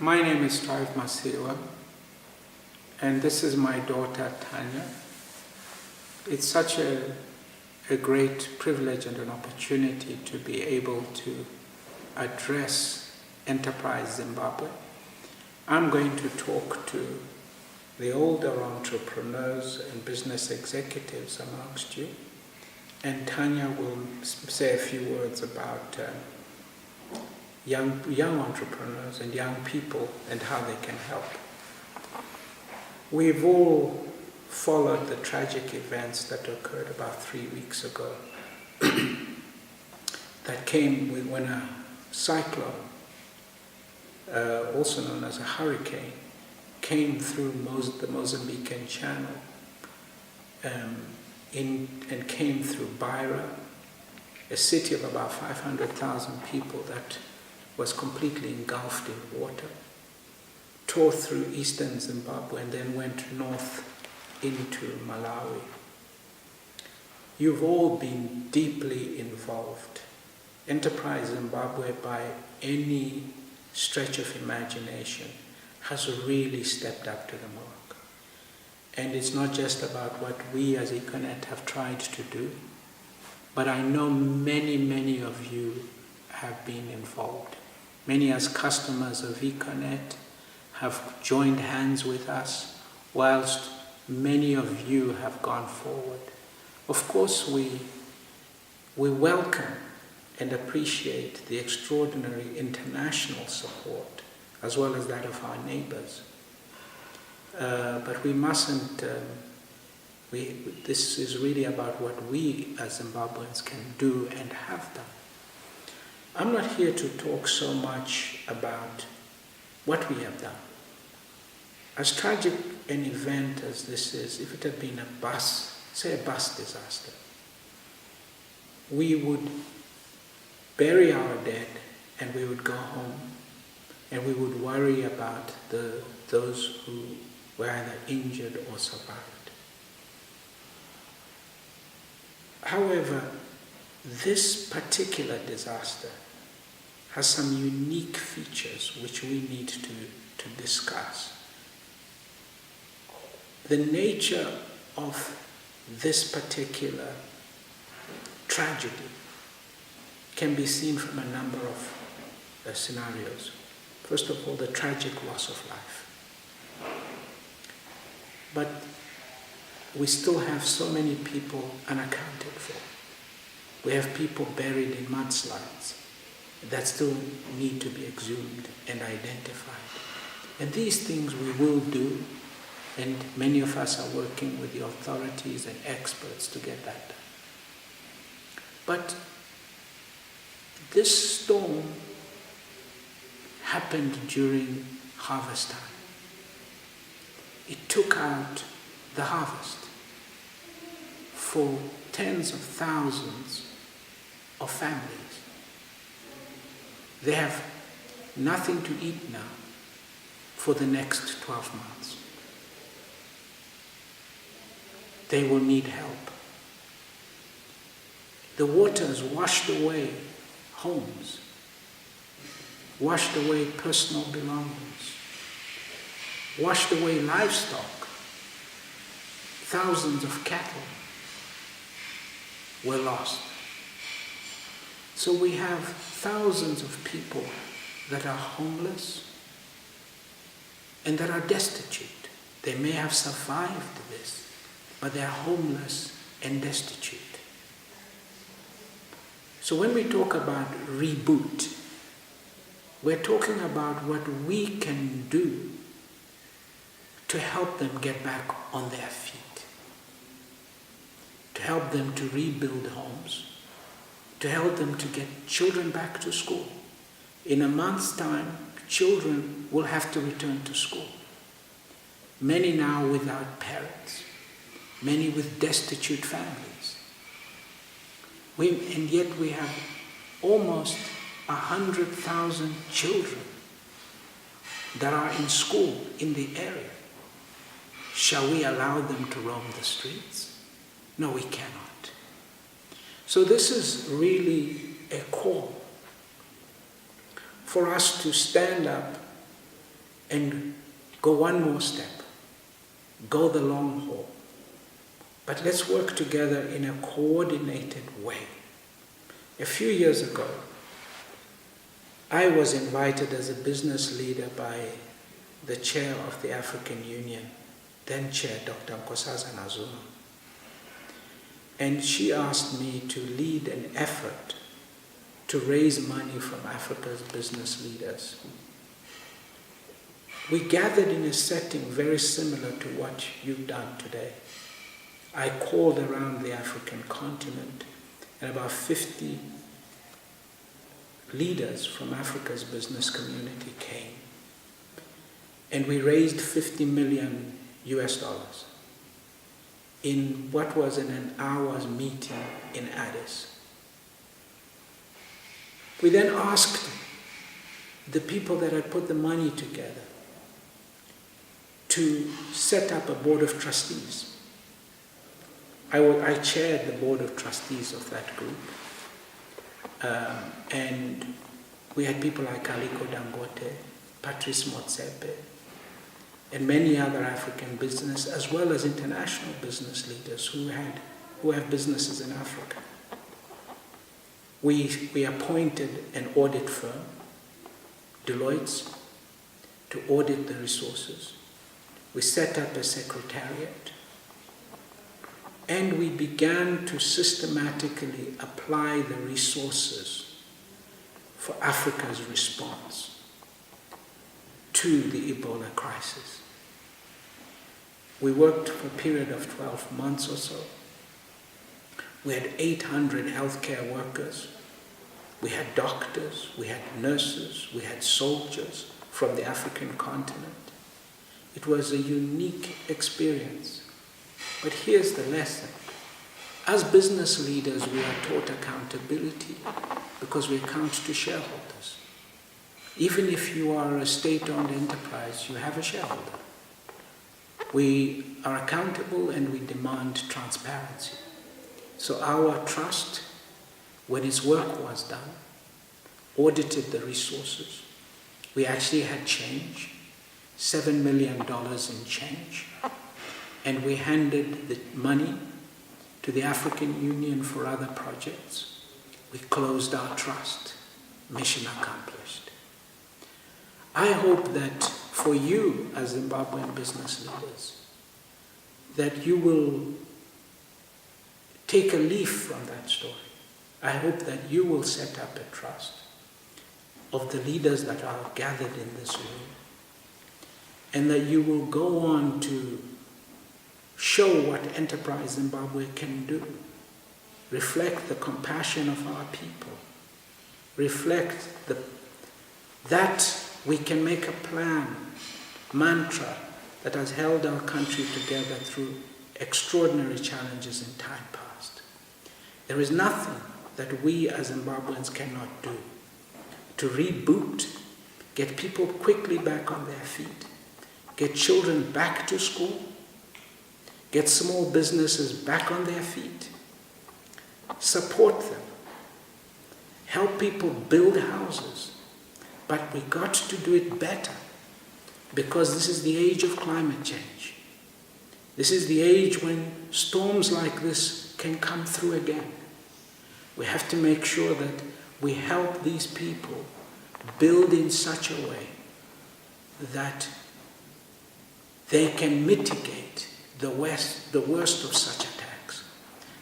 My name is Masiyiwa, and this is my daughter Tanya. It's such a great privilege and an opportunity to be able to address Enterprise Zimbabwe. I'm going to talk to the older entrepreneurs and business executives amongst you, and Tanya will say a few words about young entrepreneurs and young people and how they can help. We've all followed the tragic events that occurred about 3 weeks ago that came when a cyclone, also known as a hurricane, came through the Mozambican Channel and came through Beira, a city of about 500,000 people that was completely engulfed in water, tore through eastern Zimbabwe and then went north into Malawi. You've all been deeply involved. Enterprise Zimbabwe, by any stretch of imagination, has really stepped up to the mark. And it's not just about what we as Econet have tried to do, but I know many of you have been involved. Many as customers of Econet have joined hands with us, whilst many of you have gone forward. Of course, we welcome and appreciate the extraordinary international support, as well as that of our neighbors. But we mustn't, this is really about what we as Zimbabweans can do and have done. I'm not here to talk so much about what we have done. As tragic an event as this is, if it had been a bus disaster, we would bury our dead and we would go home and we would worry about those who were either injured or survived. However, this particular disaster has some unique features which we need to discuss. The nature of this particular tragedy can be seen from a number of scenarios. First of all, the tragic loss of life. But we still have so many people unaccounted for. We have people buried in mudslides that still need to be exhumed and identified. And these things we will do, and many of us are working with the authorities and experts to get that done. But this storm happened during harvest time. It took out the harvest for tens of thousands of families. They have nothing to eat now for the next 12 months. They will need help. The waters washed away homes, washed away personal belongings, washed away livestock. Thousands of cattle were lost. So we have thousands of people that are homeless and that are destitute. They may have survived this, but they are homeless and destitute. So when we talk about reboot, we're talking about what we can do to help them get back on their feet, to help them to rebuild homes, to help them to get children back to school. In a month's time, children will have to return to school. Many now without parents, many with destitute families. And yet we have almost 100,000 children that are in school in the area. Shall we allow them to roam the streets? No, we cannot. So this is really a call for us to stand up and go one more step, go the long haul. But let's work together in a coordinated way. A few years ago, I was invited as a business leader by the chair of the African Union, then chair Dr. Nkosazana Zuma. And she asked me to lead an effort to raise money from Africa's business leaders. We gathered in a setting very similar to what you've done today. I called around the African continent, and about 50 leaders from Africa's business community came. And we raised 50 million US dollars in what was an hour's meeting in Addis. We then asked the people that had put the money together to set up a board of trustees. I chaired the board of trustees of that group. And we had people like Aliko Dangote, Patrice Motsepe, and many other African business, as well as international business leaders who have businesses in Africa. We appointed an audit firm, Deloitte, to audit the resources. We set up a secretariat, and we began to systematically apply the resources for Africa's response to the Ebola crisis. We worked for a period of 12 months or so. We had 800 healthcare workers. We had doctors, we had nurses, we had soldiers from the African continent. It was a unique experience. But here's the lesson. As business leaders, we are taught accountability because we account to shareholders. Even if you are a state-owned enterprise, you have a shareholder. We are accountable and we demand transparency. So our trust, when its work was done, audited the resources. We actually had change, $7 million in change. And we handed the money to the African Union for other projects. We closed our trust. Mission accomplished. I hope that for you as Zimbabwean business leaders, that you will take a leaf from that story. I hope that you will set up a trust of the leaders that are gathered in this room, and that you will go on to show what Enterprise Zimbabwe can do. Reflect the compassion of our people. Reflect that we can make a plan, mantra that has held our country together through extraordinary challenges in time past. There is nothing that we as Zimbabweans cannot do to reboot, get people quickly back on their feet, get children back to school, get small businesses back on their feet, support them, help people build houses. But we got to do it better, because this is the age of climate change. This is the age when storms like this can come through again. We have to make sure that we help these people build in such a way that they can mitigate the worst of such attacks.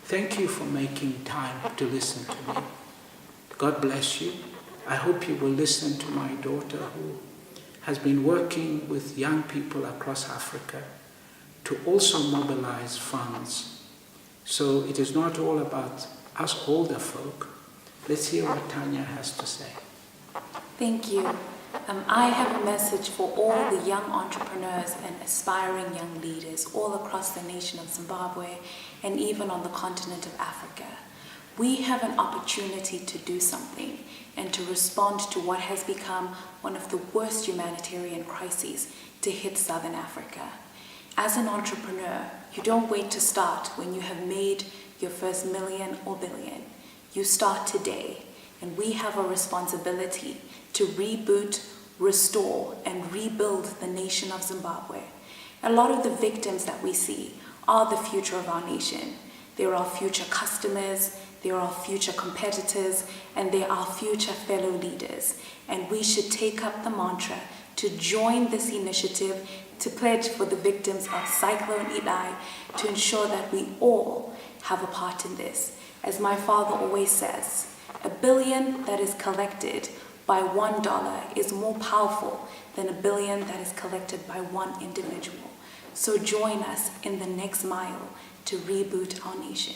Thank you for making time to listen to me. God bless you. I hope you will listen to my daughter, who has been working with young people across Africa to also mobilize funds. So it is not all about us older folk. Let's hear what Tanya has to say. Thank you. I have a message for all the young entrepreneurs and aspiring young leaders all across the nation of Zimbabwe and even on the continent of Africa. We have an opportunity to do something and to respond to what has become one of the worst humanitarian crises to hit Southern Africa. As an entrepreneur, you don't wait to start when you have made your first million or billion. You start today, and we have a responsibility to reboot restore, and rebuild the nation of Zimbabwe. A lot of the victims that we see are the future of our nation. They're our future customers, they're our future competitors, and they're our future fellow leaders. And we should take up the mantra to join this initiative to pledge for the victims of Cyclone Idai, to ensure that we all have a part in this. As my father always says, $1 billion that is collected by $1 is more powerful than $1 billion that is collected by one individual. So join us in the next mile to reboot our nation.